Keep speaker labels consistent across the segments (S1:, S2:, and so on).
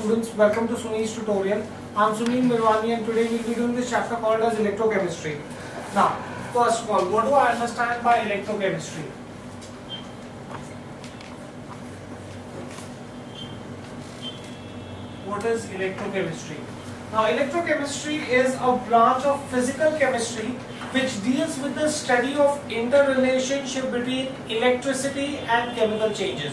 S1: Students, welcome to Sunil's tutorial. I'm Sunil Mirwani and today we'll be doing this chapter called as electrochemistry. Now, first of all, what do I understand by electrochemistry? What is electrochemistry? Now, electrochemistry is a branch of physical chemistry which deals with the study of interrelationship between electricity and chemical changes.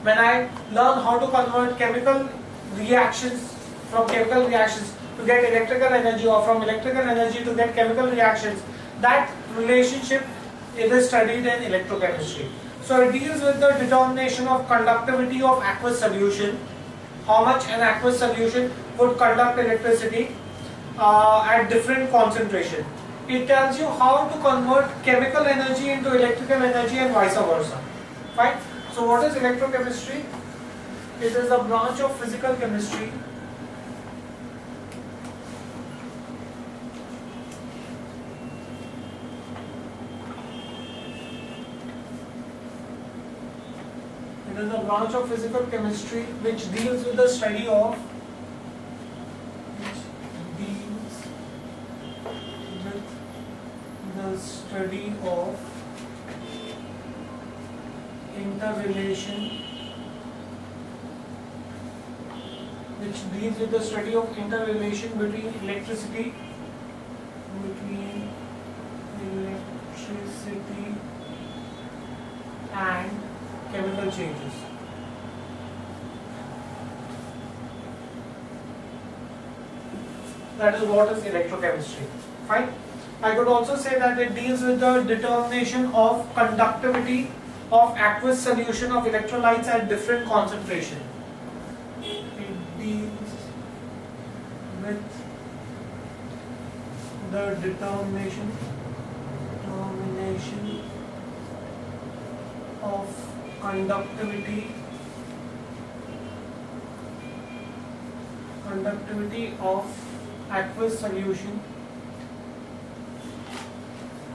S1: When I learn how to convert chemical reactions from chemical reactions to get electrical energy, or from electrical energy to get chemical reactions, that relationship is studied in electrochemistry. So it deals with the determination of conductivity of aqueous solution, how much an aqueous solution would conduct electricity at different concentration. It tells you how to convert chemical energy into electrical energy and vice versa. Fine. So what is electrochemistry? It is a branch of physical chemistry which deals with the study of interrelation between electricity and chemical changes. That is what is electrochemistry. Fine. I could also say that it deals with the determination of conductivity of aqueous solution of electrolytes at different concentration. It deals with the determination of conductivity of aqueous solution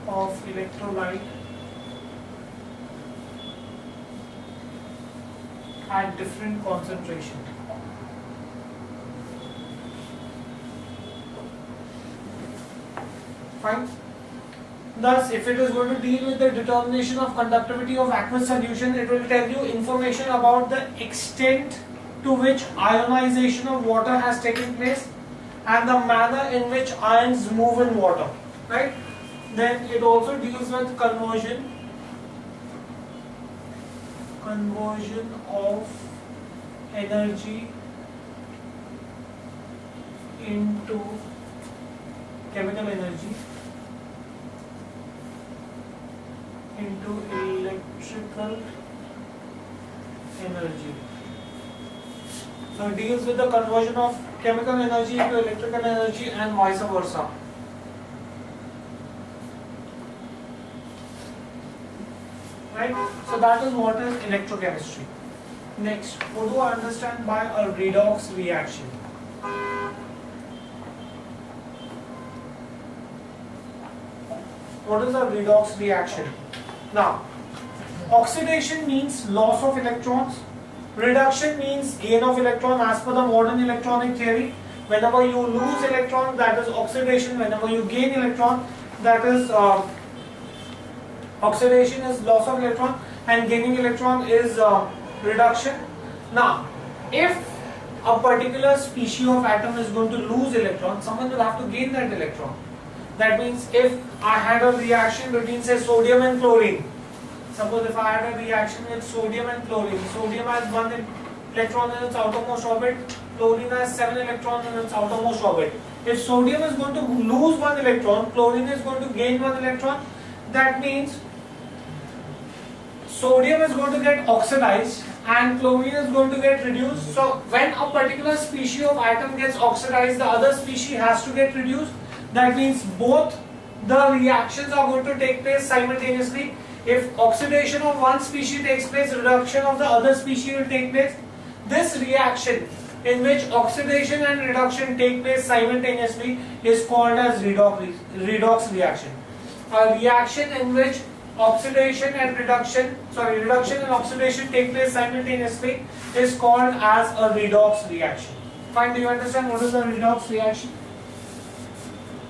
S1: of electrolyte at different concentration. Fine. Thus, if it is going to deal with the determination of conductivity of aqueous solution, it will tell you information about the extent to which ionization of water has taken place and the manner in which ions move in water. Right? Then it also deals with conversion of energy into chemical energy into electrical energy. So it deals with the conversion of chemical energy into electrical energy and vice versa. Right? So that is what is electrochemistry. Next, what do I understand by a redox reaction? What is a redox reaction? Now, oxidation means loss of electrons. Reduction means gain of electron as per the modern electronic theory. Whenever you lose electron, that is oxidation. Whenever you gain electron, that is oxidation is loss of electron, and gaining electron is reduction. Now, if a particular species of atom is going to lose electron, someone will have to gain that electron. That means if I had a reaction between, say, sodium and chlorine. Suppose if I had a reaction with sodium and chlorine. Sodium has 1 electron in its outermost orbit. Chlorine has 7 electrons in its outermost orbit. If sodium is going to lose 1 electron, chlorine is going to gain 1 electron. That means sodium is going to get oxidized and chlorine is going to get reduced. So when a particular species of atom gets oxidized, the other species has to get reduced. That means both the reactions are going to take place simultaneously. If oxidation of one species takes place, reduction of the other species will take place. This reaction in which oxidation and reduction take place simultaneously is called as redox reaction. A reaction in which reduction and oxidation take place simultaneously is called as a redox reaction. Fine, do you understand what is the redox reaction?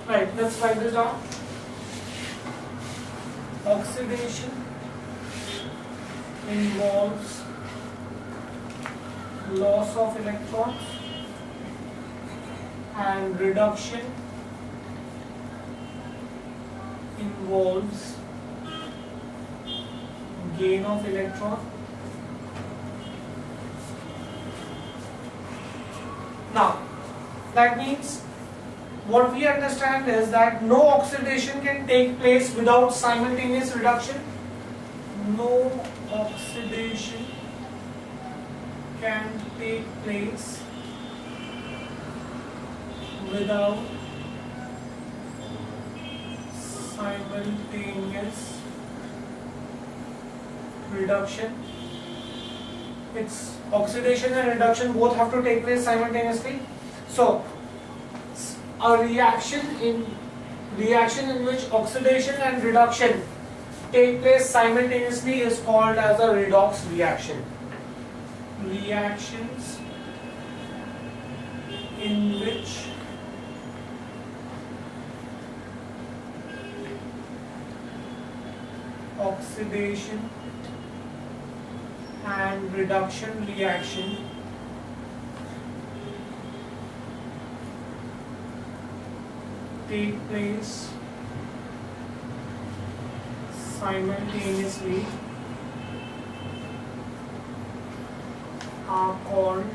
S1: Right, let's write this down. Oxidation involves loss of electrons and reduction involves gain of electron. Now, that means what we understand is that no oxidation can take place without simultaneous reduction. No oxidation can take place without simultaneous reduction. It's oxidation and reduction both have to take place simultaneously. So a reaction in which oxidation and reduction take place simultaneously is called as a redox reaction. Reactions in which oxidation and reduction reaction take place simultaneously are called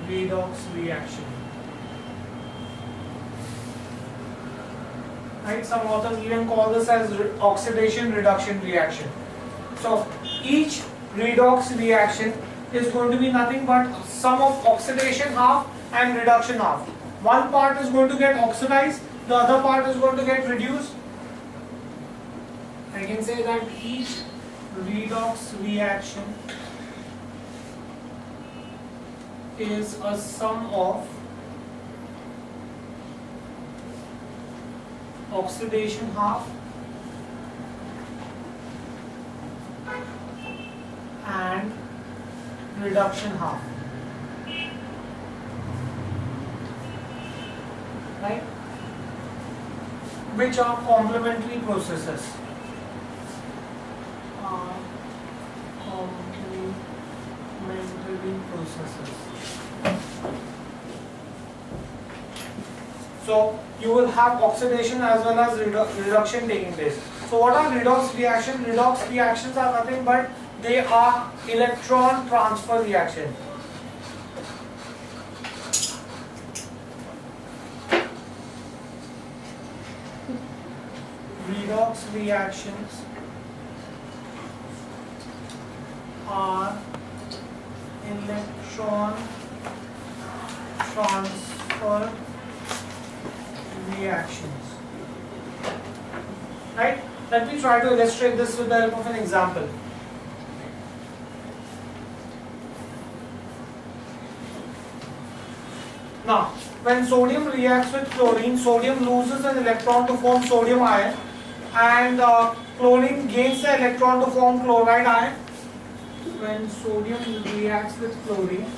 S1: redox reaction. Right? Some authors even call this as oxidation reduction reaction. So each redox reaction is going to be nothing but sum of oxidation half and reduction half. One part is going to get oxidized, the other part is going to get reduced. I can say that each redox reaction is a sum of oxidation half and reduction half. Right? Which are complementary processes. Complementary processes. So you will have oxidation as well as reduction taking place. So what are redox reactions? Redox reactions are nothing but they are electron transfer reactions. Redox reactions are electron transfer reactions. Right? Let me try to illustrate this with the help of an example. Now, when sodium reacts with chlorine, sodium loses an electron to form sodium ion, and chlorine gains the electron to form chloride ion. When sodium reacts with chlorine,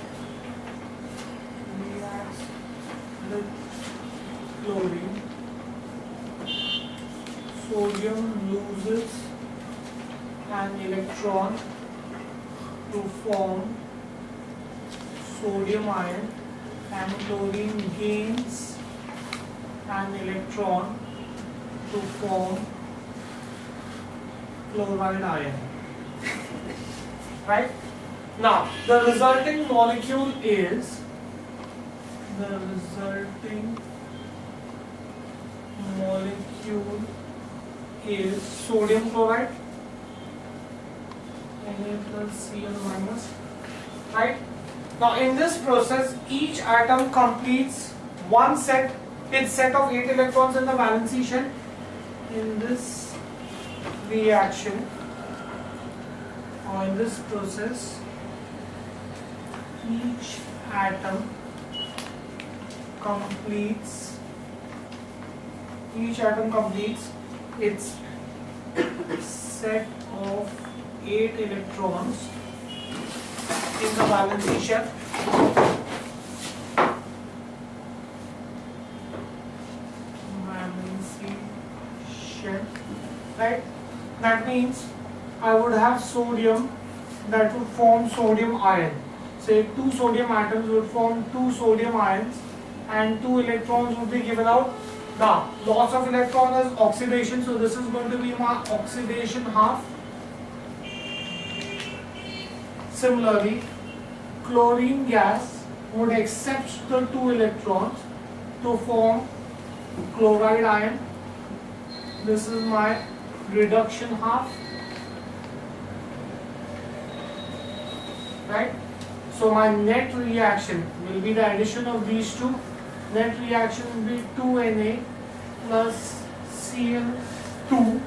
S1: sodium loses an electron to form sodium ion, and chlorine gains an electron to form chloride ion. Right? Now, the resulting molecule is sodium chloride, Na plus Cl minus. Right? Now, in this process, each atom completes its set of 8 electrons in the valency shell. In this reaction, or in this process, each atom completes its set of 8 electrons in the valency shell. means I would have sodium that would form sodium ion. Say 2 sodium atoms would form 2 sodium ions and 2 electrons would be given out. Now, loss of electron is oxidation, so this is going to be my oxidation half. Similarly, chlorine gas would accept the 2 electrons to form chloride ion. This is my reduction half. Right? So my net reaction will be the addition of these two. Net reaction will be 2Na plus Cl2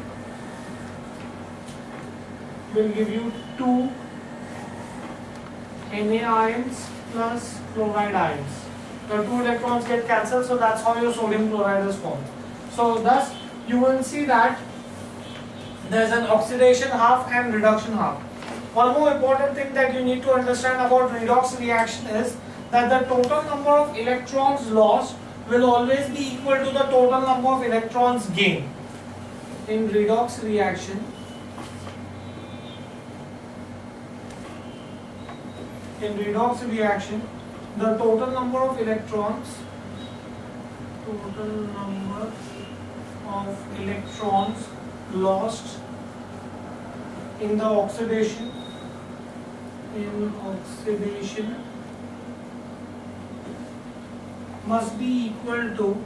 S1: will give you 2 Na ions plus chloride ions. The 2 electrons get cancelled, so that's how your sodium chloride is formed. So thus you will see that there's an oxidation half and reduction half. One more important thing that you need to understand about redox reaction is that the total number of electrons lost will always be equal to the total number of electrons gained. In redox reaction, the total number of electrons lost in the oxidation must be equal to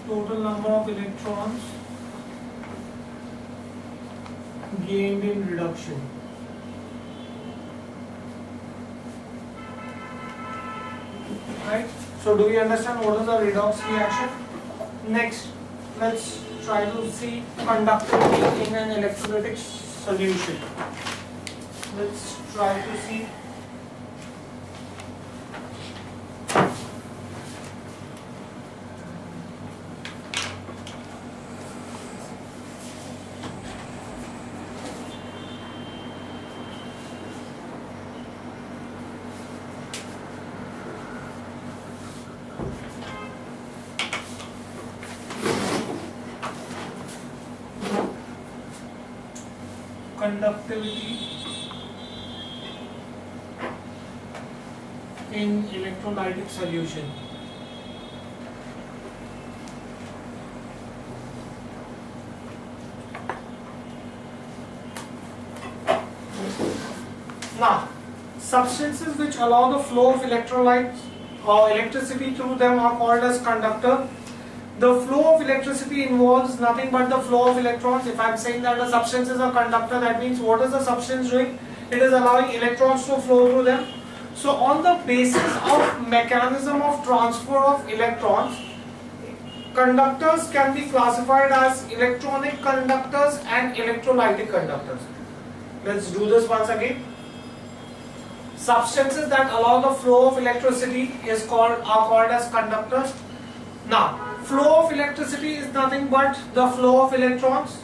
S1: total number of electrons gained in reduction. Right? So do you understand what is the redox reaction? Next, let's try to see conductivity in an electrolytic solution. Let's try to see conductivity in electrolytic solution. Now, substances which allow the flow of electrolytes or electricity through them are called as conductor. The flow of electricity involves nothing but the flow of electrons. If I am saying that a substance is a conductor, that means what is the substance doing? It is allowing electrons to flow through them. So on the basis of mechanism of transfer of electrons, conductors can be classified as electronic conductors and electrolytic conductors. Let's do this once again. Substances that allow the flow of electricity are called as conductors. Now, flow of electricity is nothing but the flow of electrons.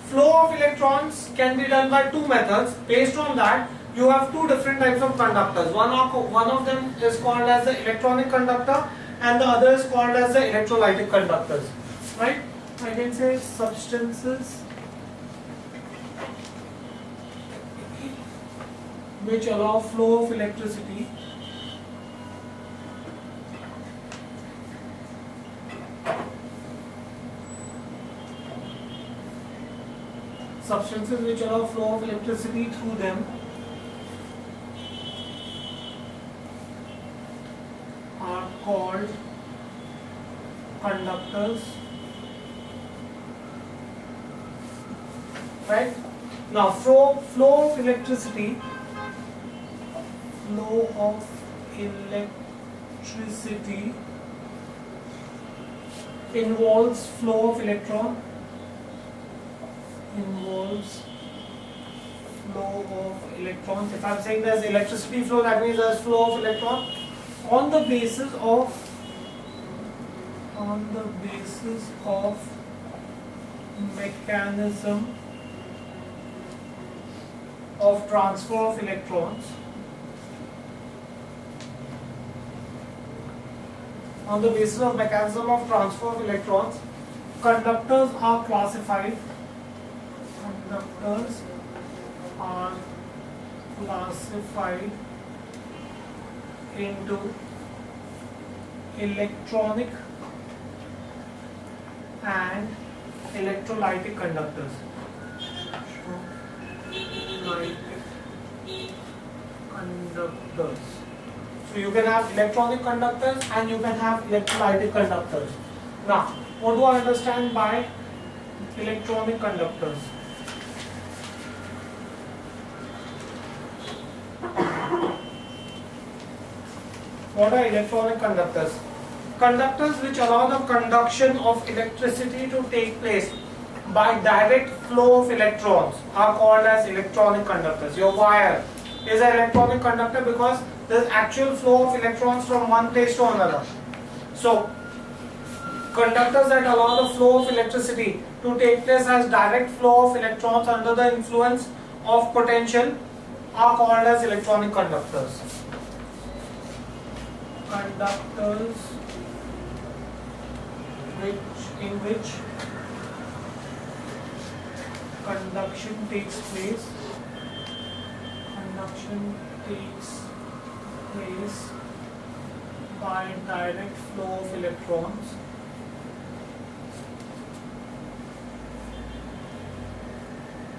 S1: Flow of electrons can be done by two methods. Based on that, you have two different types of conductors. One of them is called as the electronic conductor and the other is called as the electrolytic conductors. Right? I can say substances which allow flow of electricity through them are called conductors. Right? Now, flow of electricity involves flow of electron. If I am saying there is electricity flow, that means there is flow of electron on the basis of mechanism of transfer of electrons. on the basis of mechanism of transfer of electrons, conductors are classified. Conductors are classified into electronic and electrolytic conductors. Conductors. So you can have electronic conductors and you can have electrolytic conductors. Now, what do I understand by electronic conductors? What are electronic conductors? Conductors which allow the conduction of electricity to take place by direct flow of electrons are called as electronic conductors. Your wire is an electronic conductor because there is actual flow of electrons from one place to another. So, conductors that allow the flow of electricity to take place as direct flow of electrons under the influence of potential are called as electronic conductors. Conductors in which conduction takes place by direct flow of electrons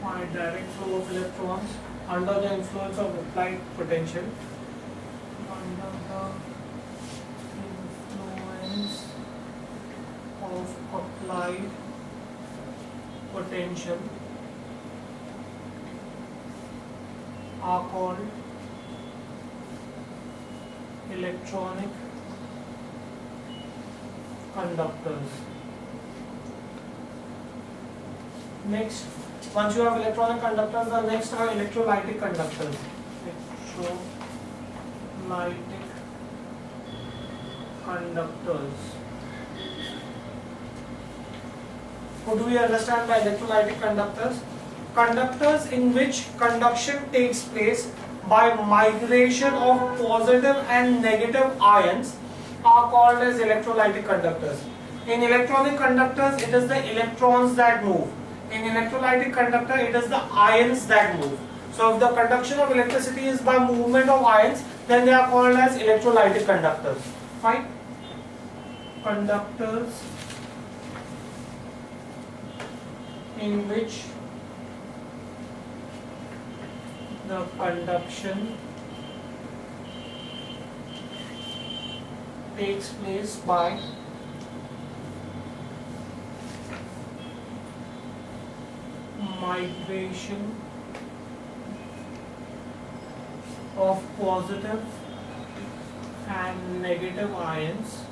S1: under the influence of applied potential. Under the influence of applied potential are called electronic conductors. Next, once you have electronic conductors, the next are electrolytic conductors. Electrolytic conductors. What do we understand by electrolytic conductors? Conductors in which conduction takes place by migration of positive and negative ions are called as electrolytic conductors. In electronic conductors, it is the electrons that move. In electrolytic conductor, it is the ions that move. So if the conduction of electricity is by movement of ions, then they are called as electrolytic conductors. Fine? Conductors in which the conduction takes place by migration of positive and negative ions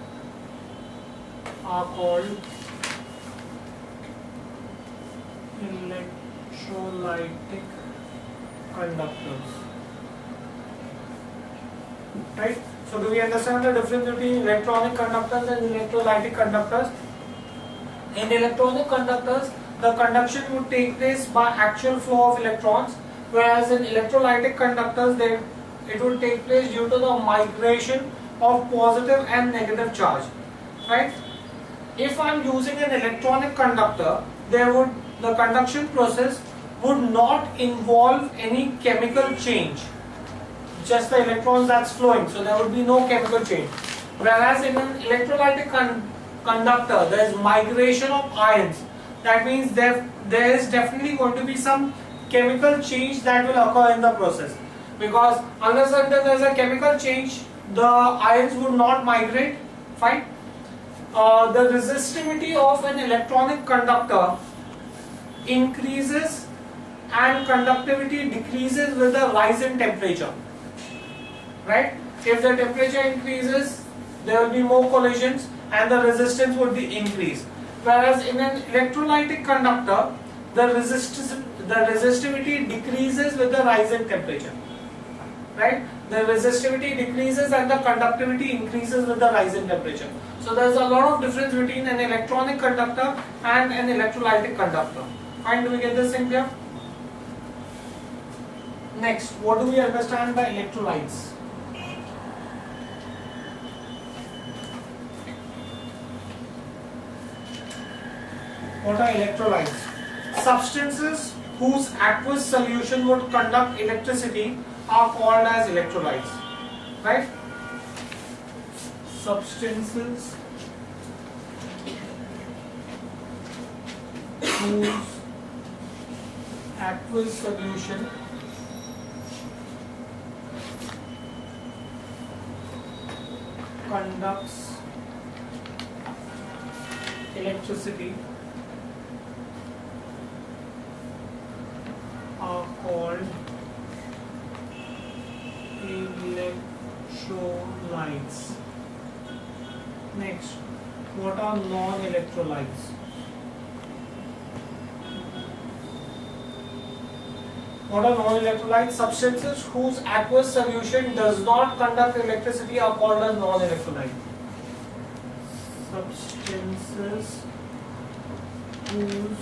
S1: are called electrolytic conductors. Right? So do we understand the difference between electronic conductors and electrolytic conductors? In electronic conductors, the conduction would take place by actual flow of electrons, whereas in electrolytic conductors, it would take place due to the migration of positive and negative charge. Right? If I am using an electronic conductor, the conduction process would not involve any chemical change, just the electrons that's flowing, so there would be no chemical change. Whereas in an electrolytic conductor, there is migration of ions. That means there is definitely going to be some chemical change that will occur in the process, because unless and until there is a chemical change, the ions would not migrate. Fine. The resistivity of an electronic conductor increases and conductivity decreases with the rise in temperature. Right? If the temperature increases, there will be more collisions and the resistance would be increased. Whereas in an electrolytic conductor, the resistivity decreases with the rise in temperature. Right? The resistivity decreases and the conductivity increases with the rise in temperature. So there is a lot of difference between an electronic conductor and an electrolytic conductor. Fine, do we get this in clear? Next, what do we understand by electrolytes? What are electrolytes? Substances whose aqueous solution would conduct electricity are called as electrolytes. Right? Substances whose aqueous solution conducts electricity are called electrolytes. Next, what are non-electrolytes? What are non-electrolytes? Substances whose aqueous solution does not conduct electricity are called as non-electrolyte. Substances whose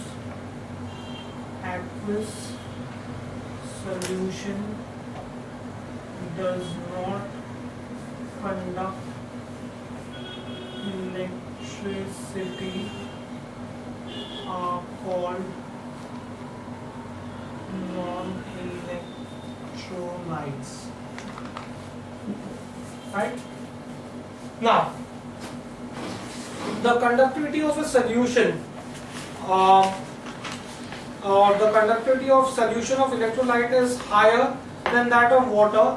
S1: aqueous solution does not conduct electricity are called non-electrolytes. Right? Now, the conductivity of a solution the conductivity of solution of electrolyte is higher than that of water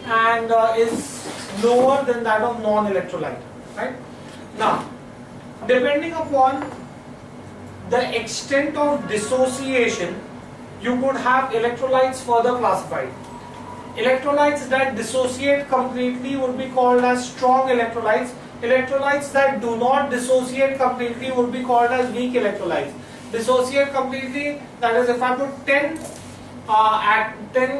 S1: and is lower than that of non-electrolyte. Right? Now, depending upon the extent of dissociation, you could have electrolytes further classified. Electrolytes that dissociate completely would be called as strong electrolytes. Electrolytes that do not dissociate completely would be called as weak electrolytes. Dissociate completely, that is, if I put 10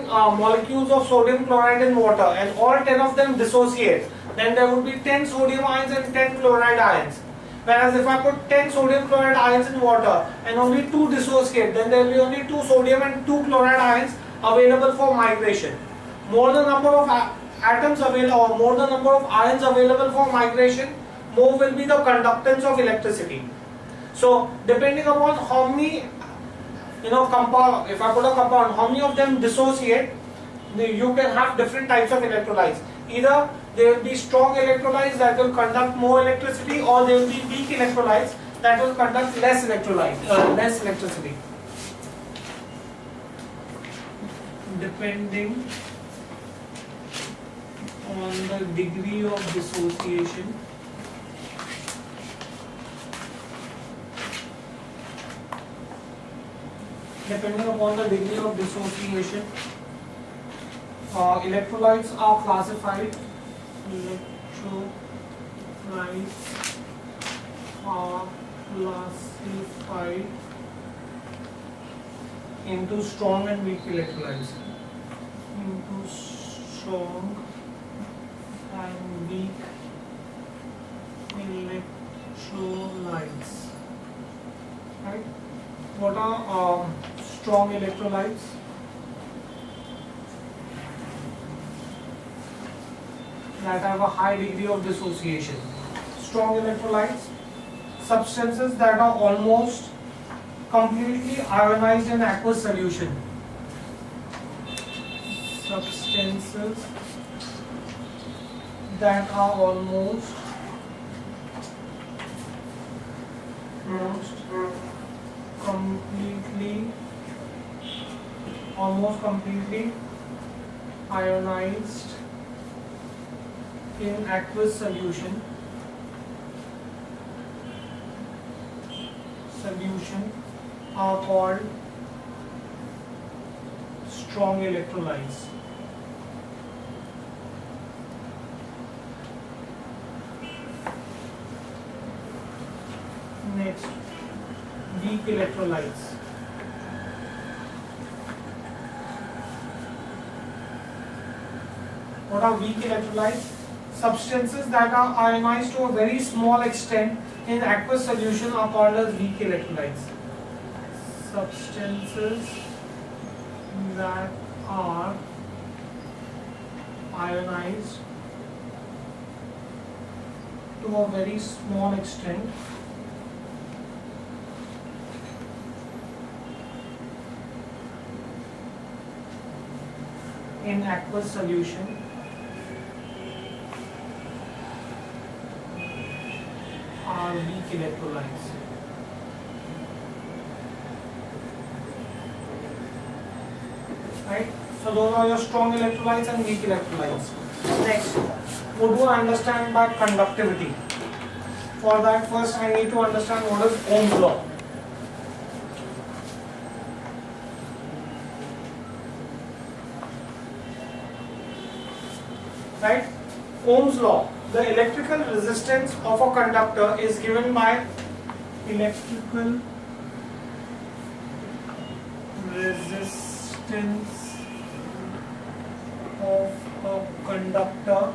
S1: molecules of sodium chloride in water and all 10 of them dissociate, then there would be 10 sodium ions and 10 chloride ions. Whereas if I put 10 sodium chloride ions in water and only 2 dissociate, then there will be only 2 sodium and 2 chloride ions available for migration. More the number of atoms available, or more the number of ions available for migration, more will be the conductance of electricity. So depending upon how many, compound, if I put a compound, how many of them dissociate, you can have different types of electrolytes. Either there will be strong electrolytes that will conduct more electricity, or there will be weak electrolytes that will conduct less electricity. Depending on the degree of dissociation, electrolytes are classified. Electrolytes are classified into strong and weak electrolytes. Into strong and weak electrolytes. Right? What are strong electrolytes? That have a high degree of dissociation. Strong electrolytes, substances that are almost completely ionized in aqueous solution. Substances that are almost completely ionized in aqueous solution are called strong electrolytes. Next, weak electrolytes. What are weak electrolytes? Substances that are ionized to a very small extent in aqueous solution are called as weak electrolytes. Substances that are ionized to a very small extent in aqueous solution are weak electrolytes. Right? So those are your strong electrolytes and weak electrolytes. Next, what do I understand by conductivity? For that, first I need to understand what is Ohm's law. Right? Ohm's law. The electrical resistance of a conductor is given by electrical resistance of a conductor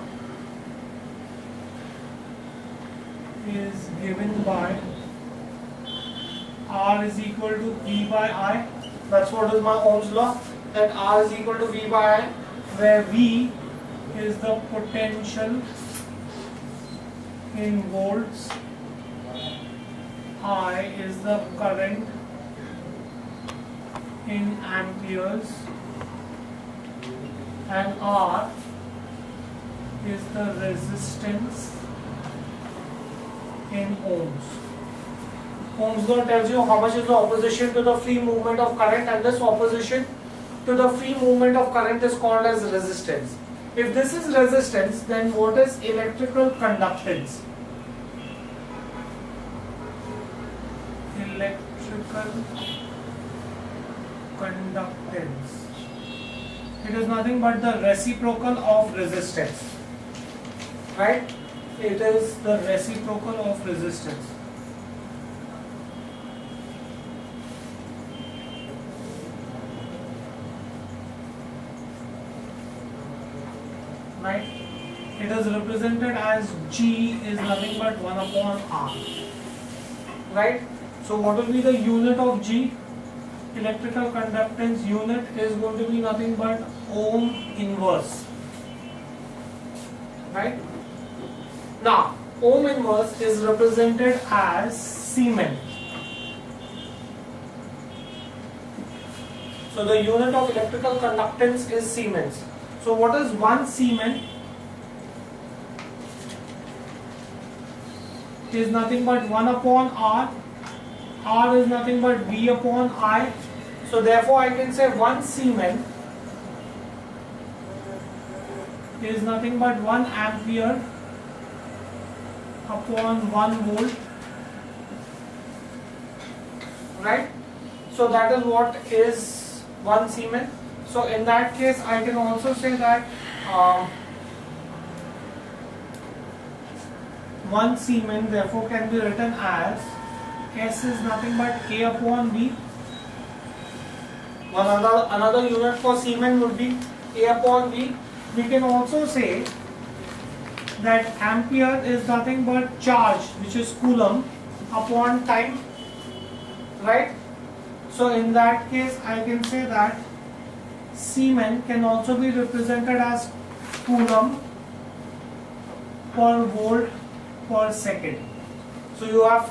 S1: is given by R is equal to V by I. That's what is my Ohm's law, that R is equal to V by I, where V is the potential in volts, I is the current in amperes, and R is the resistance in ohms. Ohm's law tells you how much is the opposition to the free movement of current, and this opposition to the free movement of current is called as resistance. If this is resistance, then what is electrical conductance? Electrical conductance. It is nothing but the reciprocal of resistance. Right? It is the reciprocal of resistance. Right? It is represented as G is nothing but 1 upon R. Right? So what will be the unit of G? Electrical conductance unit is going to be nothing but ohm inverse. Right? Now, ohm inverse is represented as Siemens. So the unit of electrical conductance is Siemens. So what is 1 Siemens? Is nothing but 1 upon R. R is nothing but V upon I. So therefore I can say 1 Siemens is nothing but 1 ampere upon 1 volt. Right? So that is what is 1 Siemens. So in that case I can also say that 1 Siemens therefore can be written as S is nothing but A upon V. Another unit for Siemens would be A upon V. We can also say that ampere is nothing but charge, which is coulomb, upon time. Right? So in that case I can say that Siemens can also be represented as coulomb per volt per second. So you have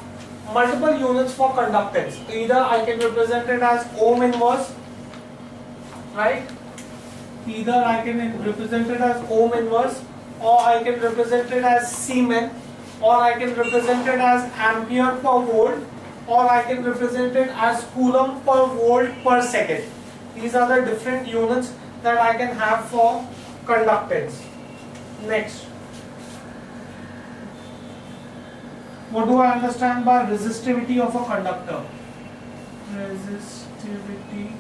S1: multiple units for conductance. Either I can represent it as ohm inverse, right? Either I can represent it as ohm inverse, or I can represent it as Siemens, or I can represent it as ampere per volt, or I can represent it as coulomb per volt per second. These are the different units that I can have for conductance. Next, what do I understand by resistivity of a conductor? Resistivity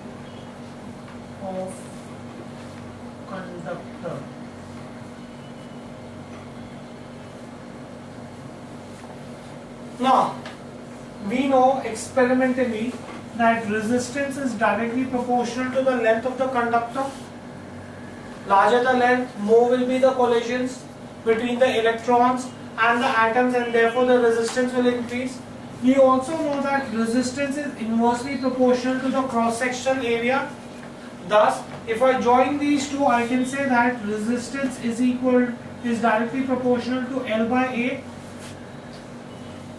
S1: of conductor. Now, we know experimentally that resistance is directly proportional to the length of the conductor. Larger the length, more will be the collisions between the electrons and the atoms, and therefore the resistance will increase. We also know that resistance is inversely proportional to the cross-sectional area. Thus, if I join these two, I can say that resistance is directly proportional to L by A.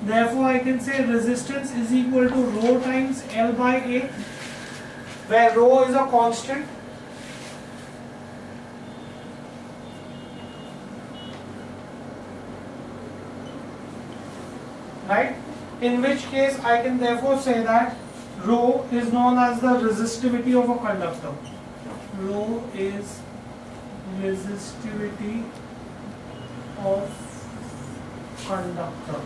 S1: Therefore, I can say resistance is equal to rho times L by A, where rho is a constant. right? In which case I can therefore say that rho is known as the resistivity of a conductor. Rho is resistivity of conductor.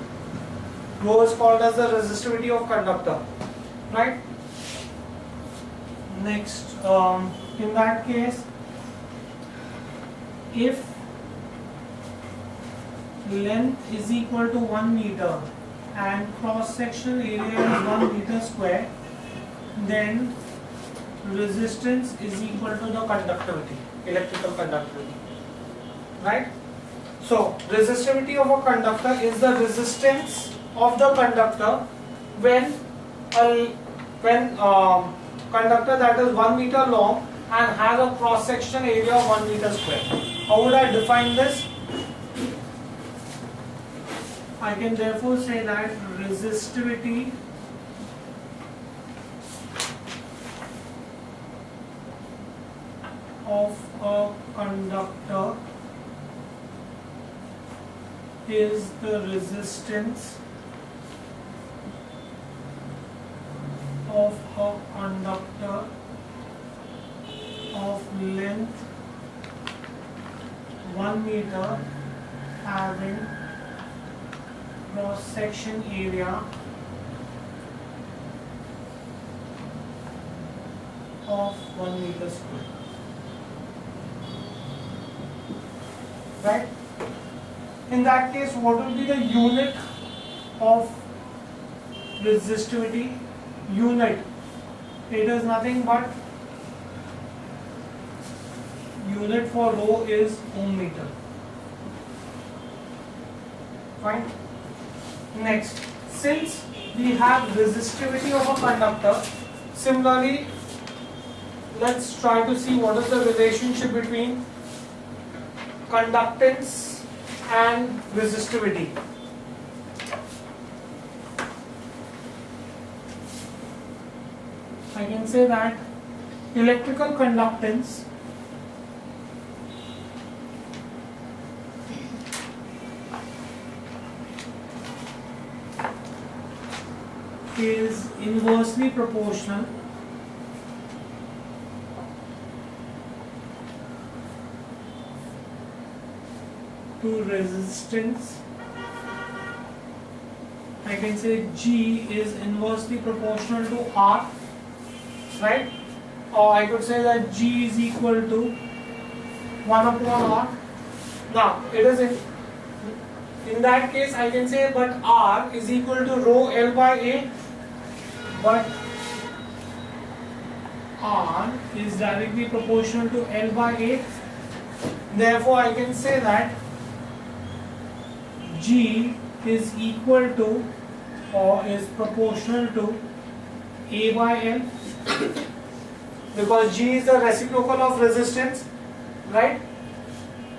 S1: Rho is called as the resistivity of conductor, right? Next, in that case, if length is equal to 1 meter and cross-sectional area is 1 meter square, then resistance is equal to the conductivity, electrical conductivity, right? So resistivity of a conductor is the resistance of the conductor when conductor that is 1 meter long and has a cross-sectional area of 1 meter square. How would I define this? I can therefore say that resistivity of a conductor is the resistance of a conductor of length 1 meter having cross section area of 1 meter square, right? In that case, what will be the unit of resistivity? Unit, it is nothing but unit for rho is ohm meter. Fine. Next, since we have resistivity of a conductor, similarly, let's try to see what is the relationship between conductance and resistivity. I can say that electrical conductance is inversely proportional to resistance. I can say G is inversely proportional to R, right? Or I could say that G is equal to 1 upon R. Now, it is in that case I can say but R is equal to rho L by A, but R is directly proportional to L by A. Therefore, I can say that G is equal to or is proportional to A by L, because G is the reciprocal of resistance, right?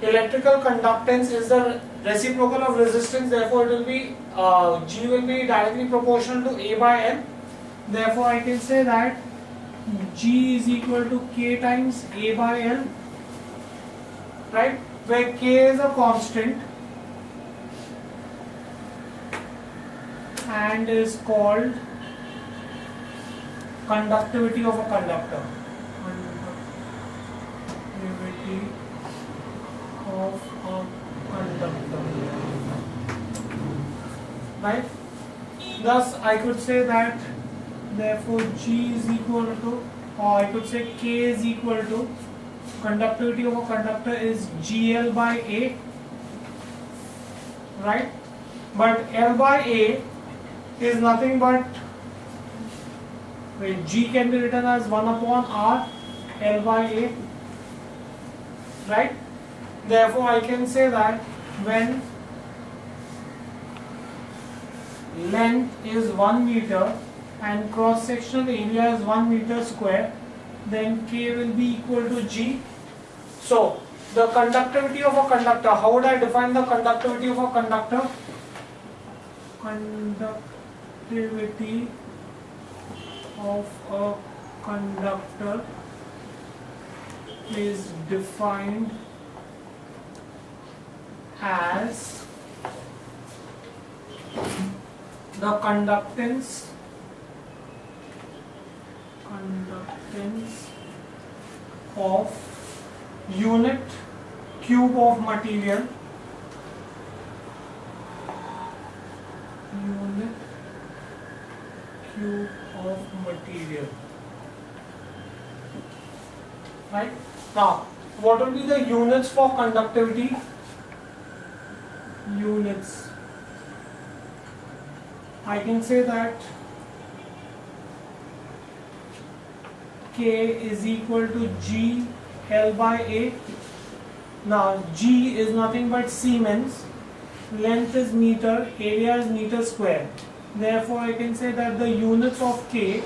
S1: Electrical conductance is the reciprocal of resistance, therefore it will be G will be directly proportional to A by L. Therefore I can say that G is equal to K times A by L, right? Where K is a constant and is called conductivity of a conductor. Conductivity of a conductor, right? Thus I could say that therefore G is equal to, or I could say K is equal to, conductivity of a conductor is GL by A, right? But L by A is nothing but, G can be written as 1 upon R L by A, right? Therefore I can say that when length is 1 meter and cross sectional area is 1 meter square, then K will be equal to G. So the conductivity of a conductor, how would I define the conductivity of a conductor? Conductivity of a conductor is defined as the conductance of unit cube of material, unit cube of material. Right? Now, what will be the units for conductivity? Units. I can say that K is equal to G L by A. Now G is nothing but Siemens, length is meter, area is meter square. Therefore I can say that the units of K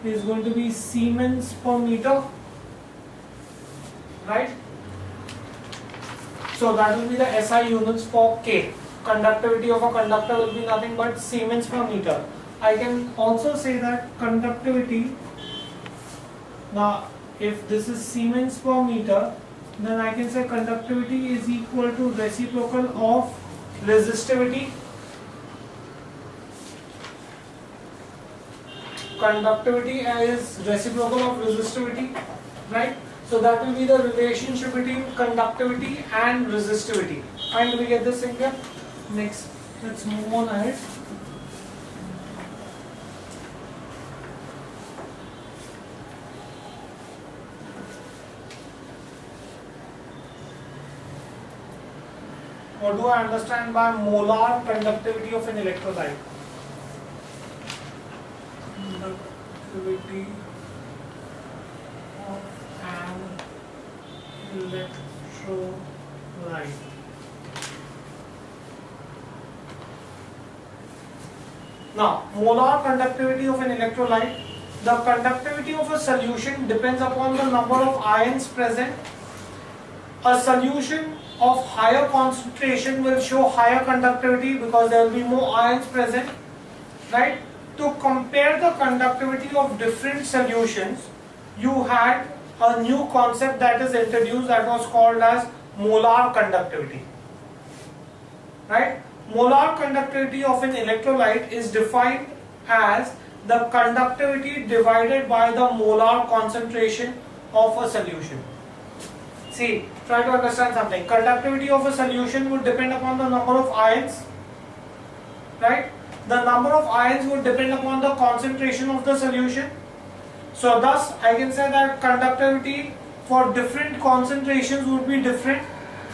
S1: is going to be Siemens per meter, right? So that will be the SI units for K. Conductivity of a conductor will be nothing but Siemens per meter. I can also say that conductivity, now if this is Siemens per meter, then I can say conductivity is equal to reciprocal of resistivity. Conductivity is reciprocal of resistivity, right? So that will be the relationship between conductivity and resistivity. Fine, do we get this in here? Next, let's move on ahead. What do I understand by molar conductivity of an electrolyte? Conductivity of an electrolyte. Now, molar conductivity of an electrolyte. The conductivity of a solution depends upon the number of ions present. A solution of higher concentration will show higher conductivity because there will be more ions present, right? To compare the conductivity of different solutions, you had a new concept that is introduced that was called as molar conductivity, right? Molar conductivity of an electrolyte is defined as the conductivity divided by the molar concentration of a solution. See, try to understand something. Conductivity of a solution would depend upon the number of ions, right? The number of ions would depend upon the concentration of the solution. So thus, I can say that conductivity for different concentrations would be different.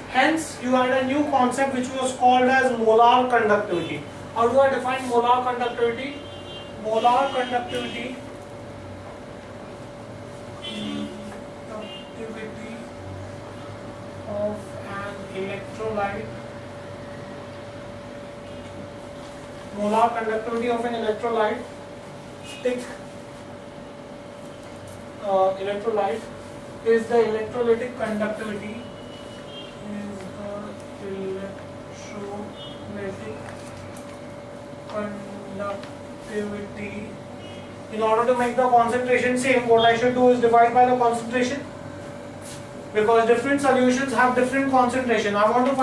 S1: Hence, you had a new concept which was called as molar conductivity. How do I define molar conductivity? Molar conductivity of an electrolyte. Molar conductivity of an electrolyte. Thick electrolyte is the electrolytic conductivity. Conductivity. In order to make the concentration same, what I should do is divide by the concentration, because different solutions have different concentration. I want to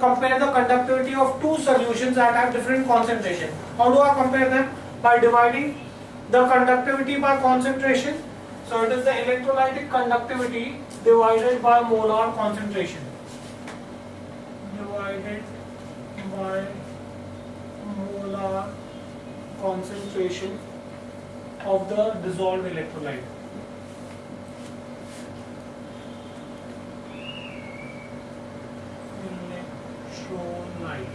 S1: compare the conductivity of two solutions that have different concentration. How do I compare them? By dividing the conductivity by concentration. So it is the electrolytic conductivity divided by molar concentration. Divided by molar concentration of the dissolved electrolyte. Electrolyte.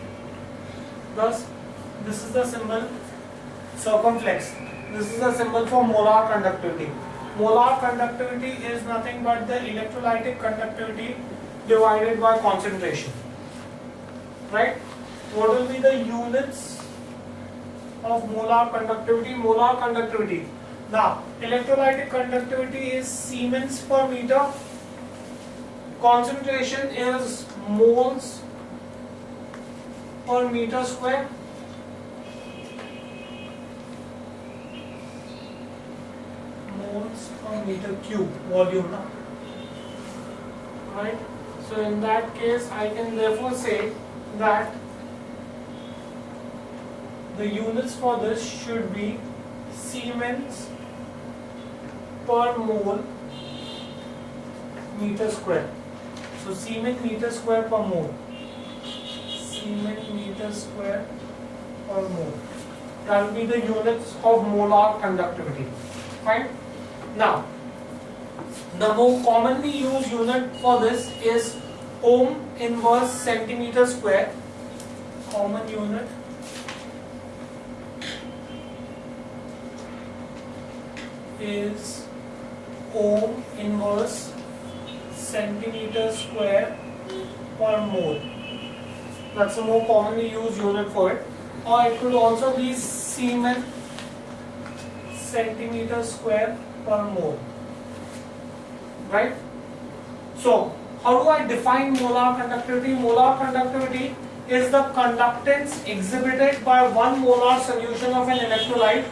S1: Thus, this is the symbol circumflex. This is the symbol for molar conductivity. Molar conductivity is nothing but the electrolytic conductivity divided by concentration. Right? What will be the units of molar conductivity? Molar conductivity. Now, electrolytic conductivity is Siemens per meter. Concentration is moles per meter square. Moles per meter cube volume. Right? So in that case I can therefore say that the units for this should be Siemens per mole meter square. So Siemens meter square per mole. Siemens meter square per mole. That will be the units of molar conductivity. Fine. Now, the more commonly used unit for this is ohm inverse centimeter square. Common unit is ohm inverse centimeter square per mole. That's the more commonly used unit for it. Or it could also be Siemens centimeter square per mole. Right? So, how do I define molar conductivity? Molar conductivity is the conductance exhibited by 1 molar solution of an electrolyte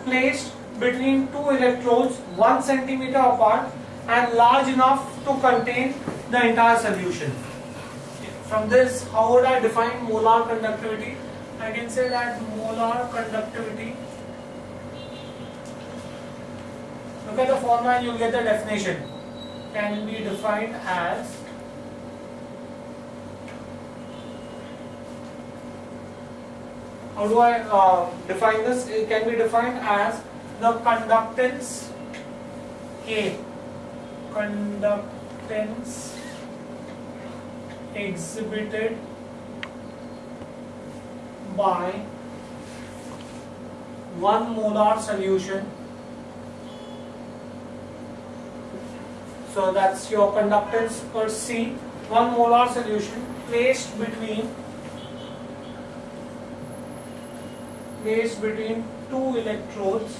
S1: placed between 2 electrodes 1 centimeter apart and large enough to contain the entire solution. From this, how would I define molar conductivity? I can say that molar conductivity, look at the formula and you'll get the definition, can be defined as how do I define this? It can be defined as the conductance K, conductance exhibited by 1 molar solution. So that's your conductance per C, 1 molar solution placed between 2 electrodes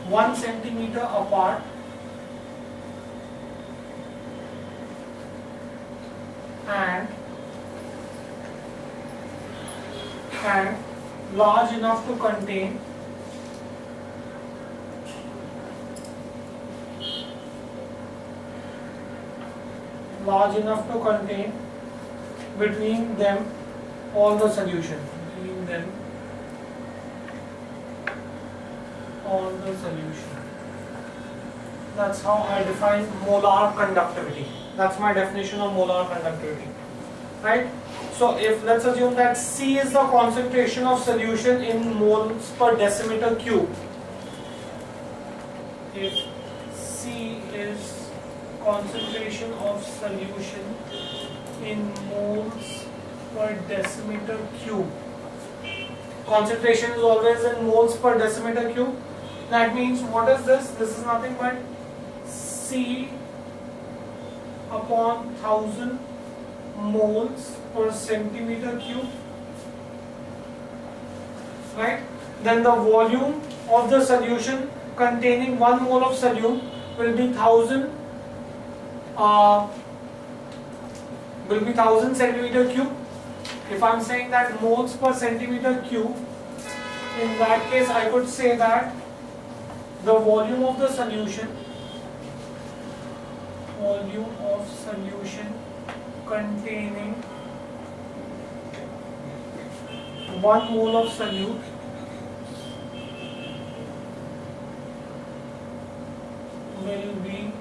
S1: 1 centimeter apart and large enough to contain between them all the solution. That's how I define molar conductivity. That's my definition of molar conductivity. Right? So if let's assume that C is the concentration of solution in moles per decimeter cube. If C is concentration of solution in moles per decimeter cube. Concentration is always in moles per decimeter cube. That means what is this? This is nothing but C upon 1000 moles per centimeter cube. Right? Then the volume of the solution containing 1 mole of solute will be 1000 centimeter cube. If I am saying that moles per centimeter cube, in that case I could say that the volume of the solution containing 1 mole of solute will be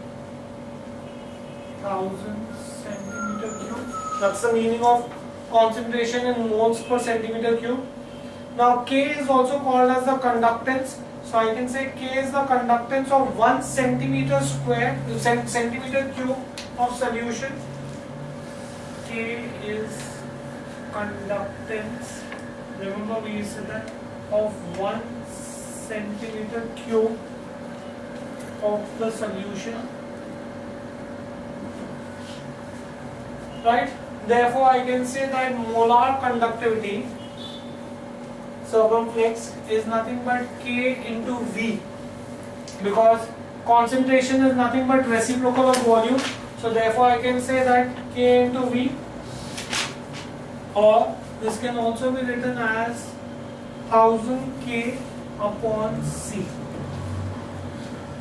S1: 1000 centimeter cube. That's the meaning of concentration in moles per centimeter cube. Now K is also called as the conductance. So I can say K is the conductance of 1 centimeter cube of solution. K is conductance, remember we said that, of 1 centimeter cube of the solution. Right? Therefore I can say that molar conductivity circumflex is nothing but K into V, because concentration is nothing but reciprocal of volume. So therefore I can say that K into V, or this can also be written as 1000 K upon C.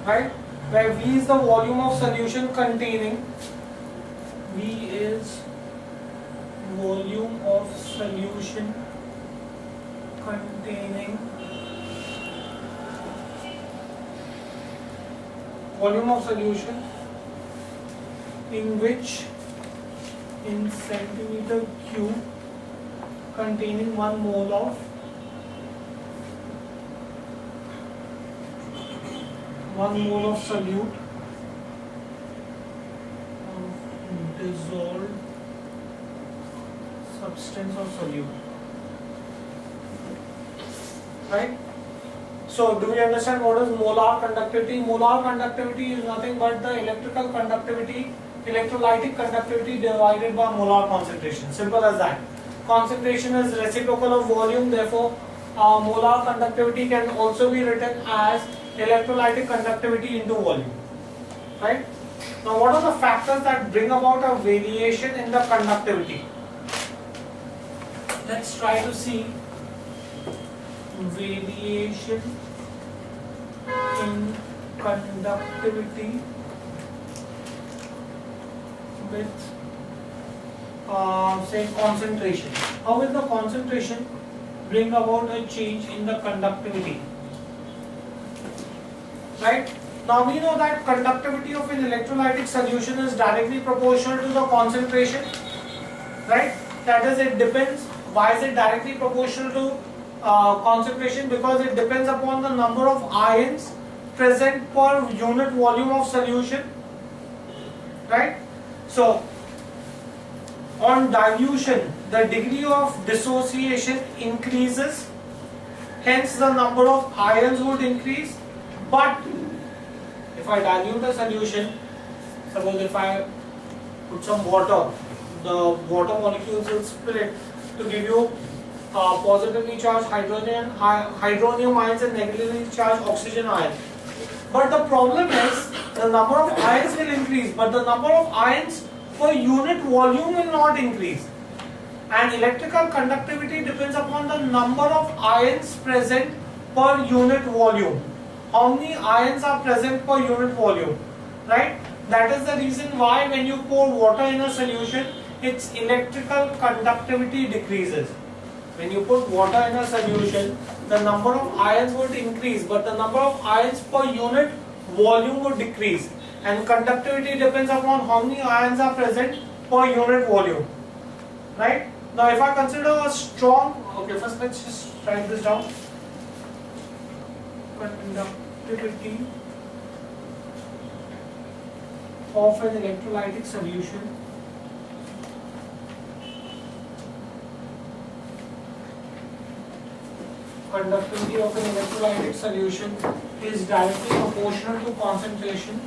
S1: Right? where V is the volume of solution containing, V is volume of solution containing, volume of solution in which in centimeter cube containing 1 mole of solute of dissolved substance or solute. Right? So do we understand what is molar conductivity? Molar conductivity is nothing but the electrical conductivity, electrolytic conductivity divided by molar concentration. Simple as that. Concentration is reciprocal of volume, therefore molar conductivity can also be written as electrolytic conductivity into volume. Right? Now what are the factors that bring about a variation in the conductivity? Let's try to see variation in conductivity with say concentration. How will the concentration bring about a change in the conductivity? Right? Now we know that conductivity of an electrolytic solution is directly proportional to the concentration. Right? That is, it depends. Why is it directly proportional to concentration? Because it depends upon the number of ions present per unit volume of solution. Right? So on dilution, the degree of dissociation increases, hence the number of ions would increase. But if I dilute a solution, suppose if I put some water, the water molecules will split to give you positively charged hydronium ions and negatively charged oxygen ions. But the problem is the number of ions will increase, but the number of ions per unit volume will not increase. And electrical conductivity depends upon the number of ions present per unit volume. How many ions are present per unit volume, right? That is the reason why when you pour water in a solution, its electrical conductivity decreases. When you put water in a solution, the number of ions would increase, but the number of ions per unit volume would decrease. And conductivity depends upon how many ions are present per unit volume, right? Now if I consider a strong, okay, first let's just write this down. Conductivity of an electrolytic solution is directly proportional to concentration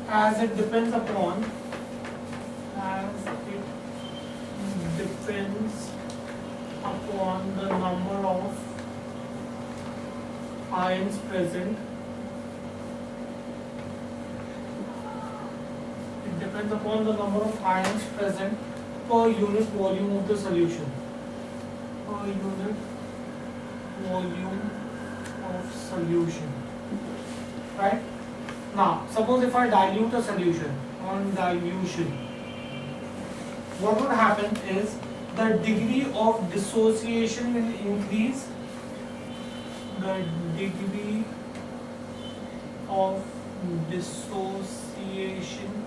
S1: as it depends upon the number of ions present. It depends upon the number of ions present per unit volume of the solution. Per unit volume of solution. Right? Now, suppose if I dilute a solution, on dilution, what would happen is the degree of dissociation will increase. The degree of dissociation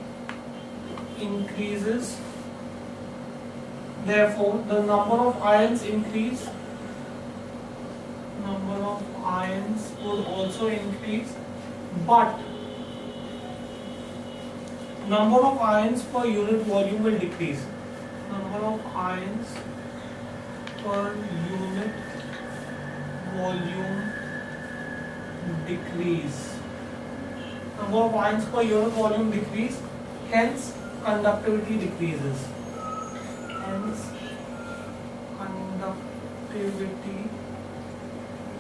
S1: increases. Therefore, the number of ions increase. Number of ions will also increase, but number of ions per unit volume will decrease. Number of ions per unit volume decrease. Number of ions per unit volume decrease, hence conductivity decreases. Hence conductivity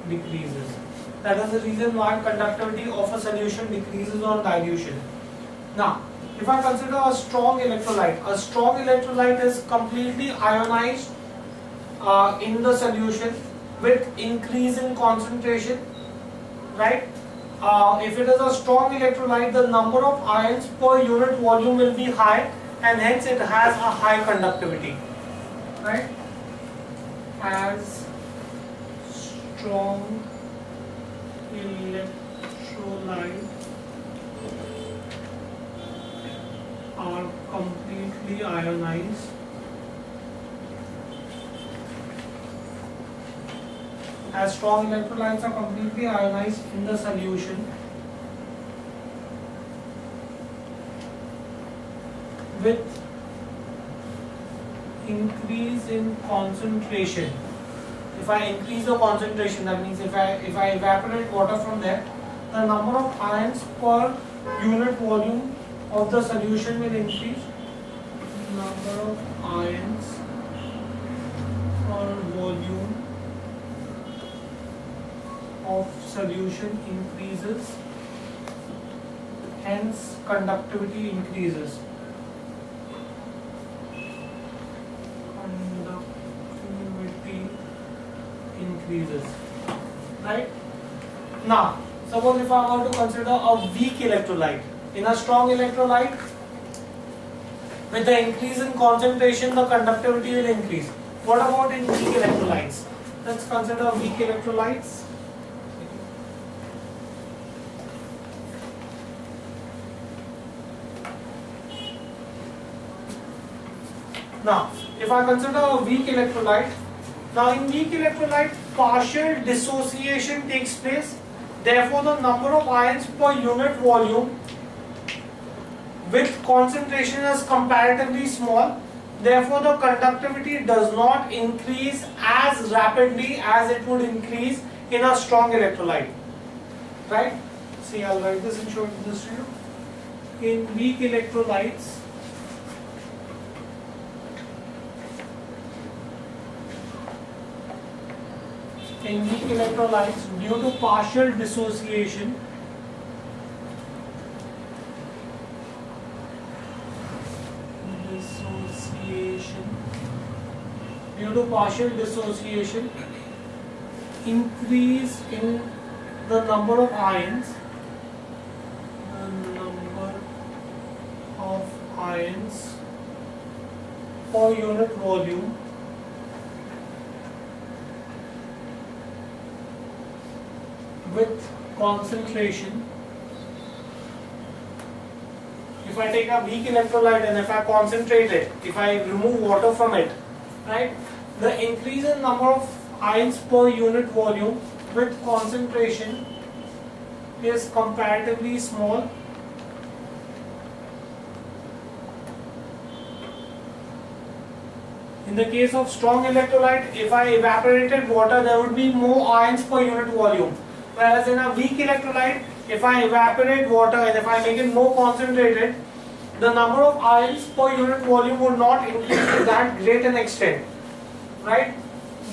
S1: decreases. That is the reason why conductivity of a solution decreases on dilution. Now, if I consider a strong electrolyte is completely ionized in the solution with increase in concentration, right? If it is a strong electrolyte, the number of ions per unit volume will be high, and hence it has a high conductivity, right? As strong electrolyte are completely ionized, as strong electrolytes are completely ionized in the solution with increase in concentration. If I increase the concentration, that means if I evaporate water from there, the number of ions per unit volume of the solution will increase. Number of ions per volume of solution increases, hence conductivity increases. Conductivity increases, right? Now, suppose if I want to consider a weak electrolyte. In a strong electrolyte, with the increase in concentration, the conductivity will increase. What about in weak electrolytes? Let's consider weak electrolytes. Now, if I consider a weak electrolyte, now in weak electrolyte, partial dissociation takes place. Therefore, the number of ions per unit volume with concentration is comparatively small. Therefore, the conductivity does not increase as rapidly as it would increase in a strong electrolyte. Right? See, I'll write this and show this to you. In weak electrolytes, due to partial dissociation, increase in the number of ions, per unit volume with concentration. If I take a weak electrolyte and if I concentrate it, if I remove water from it, right, the increase in number of ions per unit volume with concentration is comparatively small. In the case of strong electrolyte, if I evaporated water, there would be more ions per unit volume. Whereas in a weak electrolyte, if I evaporate water and if I make it more concentrated, the number of ions per unit volume would not increase to that great an extent, right?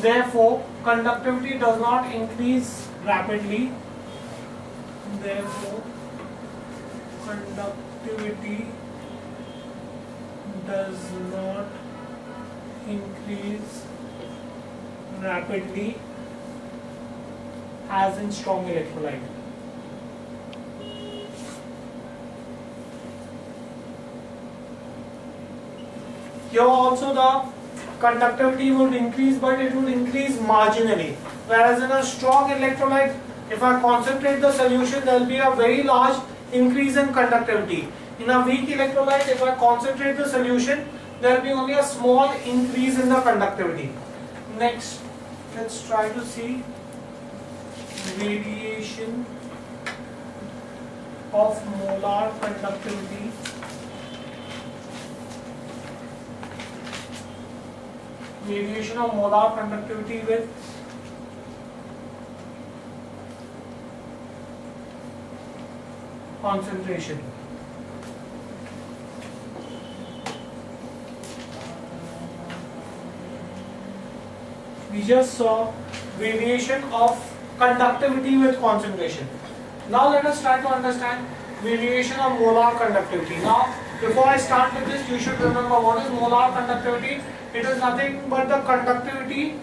S1: Therefore, conductivity does not increase rapidly. Therefore, conductivity does not increase rapidly as in strong electrolyte. Here also the conductivity would increase, but it would increase marginally. Whereas in a strong electrolyte, if I concentrate the solution, there will be a very large increase in conductivity. In a weak electrolyte, if I concentrate the solution, there will be only a small increase in the conductivity. Next, let's try to see variation of molar conductivity with concentration. We just saw variation of conductivity with concentration. Now let us try to understand variation of molar conductivity. Now, before I start with this, you should remember what is molar conductivity. It is nothing but the conductivity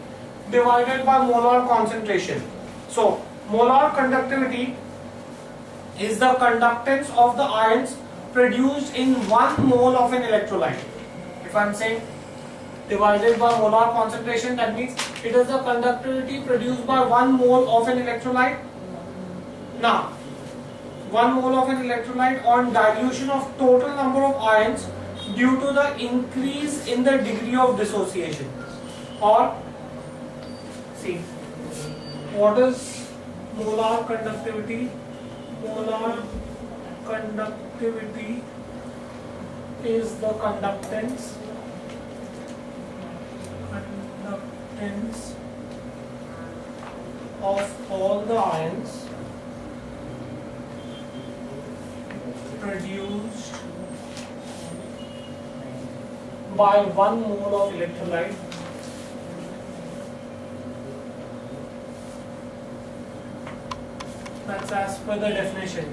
S1: divided by molar concentration. So, molar conductivity is the conductance of the ions produced in 1 mole of an electrolyte. If I am saying divided by molar concentration, that means it is the conductivity produced by 1 mole of an electrolyte. Now, 1 mole of an electrolyte on dilution of total number of ions due to the increase in the degree of dissociation. Or, see, what is molar conductivity? Molar conductivity is the conductance of all the ions produced by 1 mole of electrolyte that's as per the definition.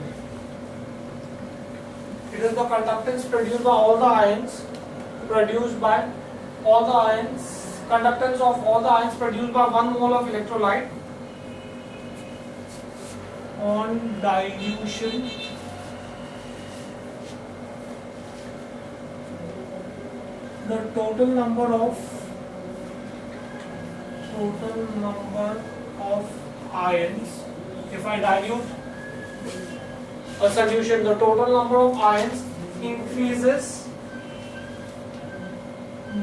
S1: It is the conductance produced by all the ions conductance of all the ions produced by 1 mole of electrolyte on dilution the total number of ions. If I dilute a solution, the total number of ions increases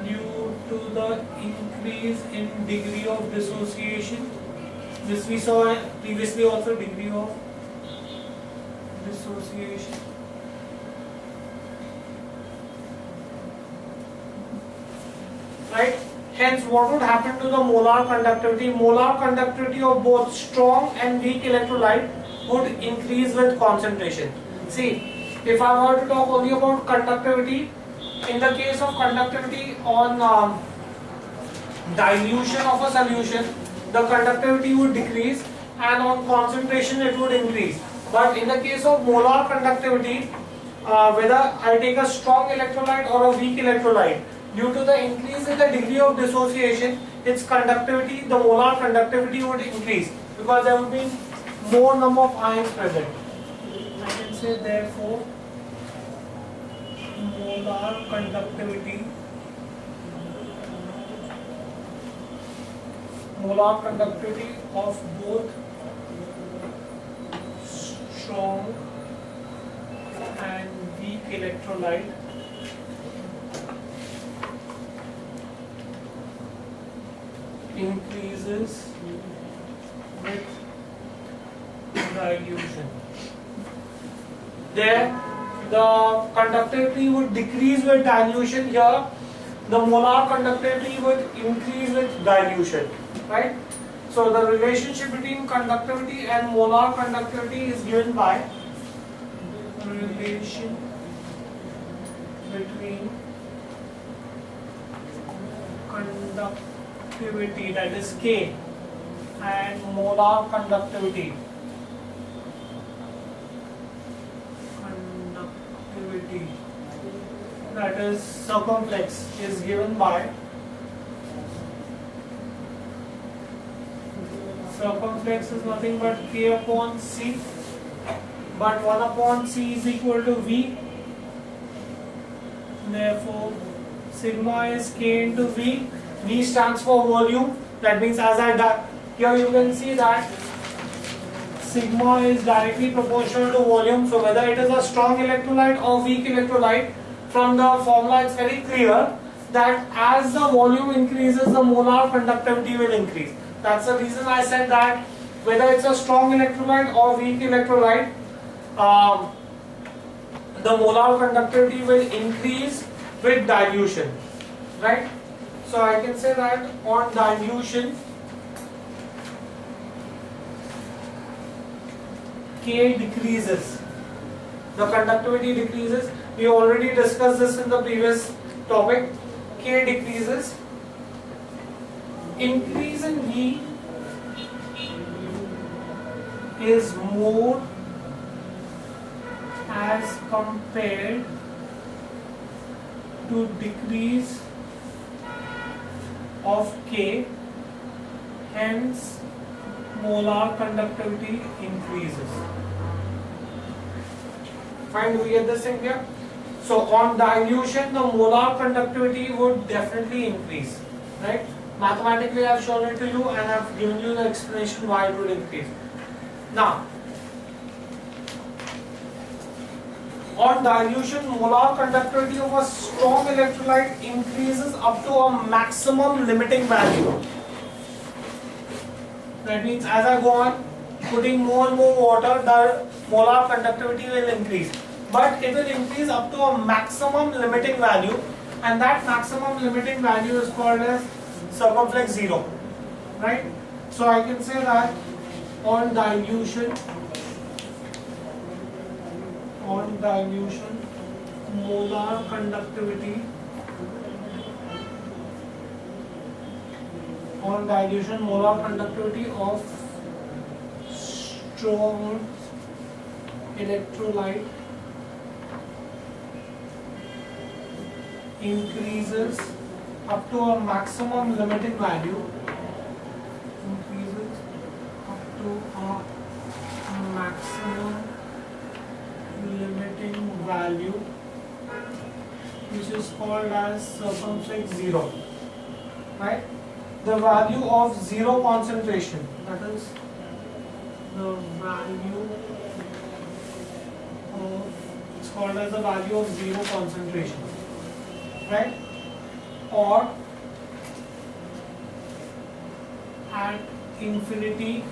S1: due to the increase in degree of dissociation. This we saw previously also, degree of dissociation. Right? Hence, what would happen to the molar conductivity? Molar conductivity of both strong and weak electrolyte would increase with concentration. See, if I were to talk only about conductivity, in the case of conductivity on dilution of a solution, the conductivity would decrease, and on concentration it would increase. But in the case of molar conductivity, whether I take a strong electrolyte or a weak electrolyte, due to the increase in the degree of dissociation, its conductivity, the molar conductivity would increase because there would be more number of ions present. I can say therefore molar conductivity of both strong and weak electrolyte increases with dilution. There, the conductivity would decrease with dilution. Here, the molar conductivity would increase with dilution. Right? So, the relationship between conductivity and molar conductivity is given by relation between conductivity, that is K, and molar conductivity. Conductivity, that is circumflex, is given by circumflex is nothing but K upon C, but 1 upon C is equal to V. Therefore, sigma is K into V. V stands for volume. That means here you can see that sigma is directly proportional to volume. So whether it is a strong electrolyte or weak electrolyte, from the formula it's very clear that as the volume increases, the molar conductivity will increase. That's the reason I said that whether it's a strong electrolyte or weak electrolyte, the molar conductivity will increase with dilution, right? So I can say that on dilution, K decreases, the conductivity decreases. We already discussed this in the previous topic. K decreases. Increase in V is more as compared to decrease of K, hence molar conductivity increases. Fine, do we get this thing here? So on dilution, the molar conductivity would definitely increase, right? Mathematically, I have shown it to you and I have given you the explanation why it would increase. Now, on dilution, molar conductivity of a strong electrolyte increases up to a maximum limiting value. That means as I go on putting more and more water, the molar conductivity will increase. But it will increase up to a maximum limiting value, and that maximum limiting value is called as circumflex 0. Right? So I can say that on dilution, molar conductivity of strong electrolyte increases up to a maximum limiting value. Which is called as circumflex 0, right? The value of zero concentration, that is the value of, it's called as the value of zero concentration, right? Or at infinity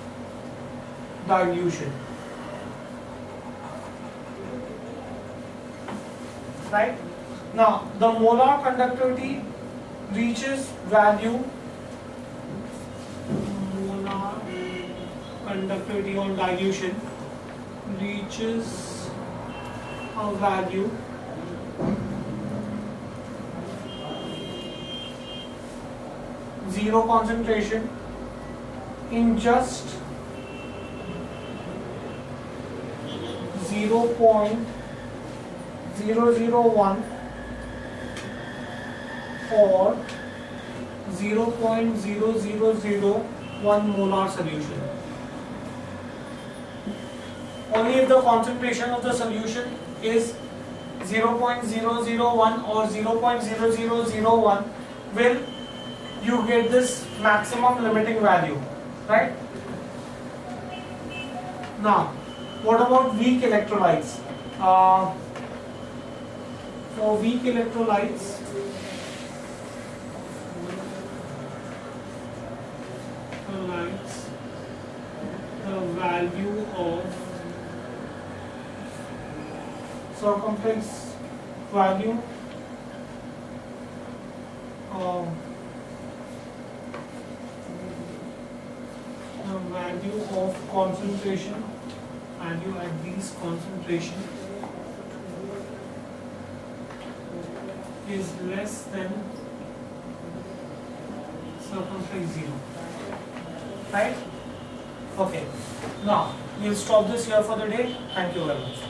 S1: dilution. Right? Now, the molar conductivity reaches value, molar conductivity on dilution reaches a value zero concentration in just 0.001 or 0.0001 molar solution. Only if the concentration of the solution is 0.001 or 0.0001 will you get this maximum limiting value, right? Now, what about weak electrolytes? For weak electrolytes, the value of circumflex value the value of concentration, value at these concentration is less than circumflex 0, right? Okay, now we'll stop this here for the day. Thank you very much.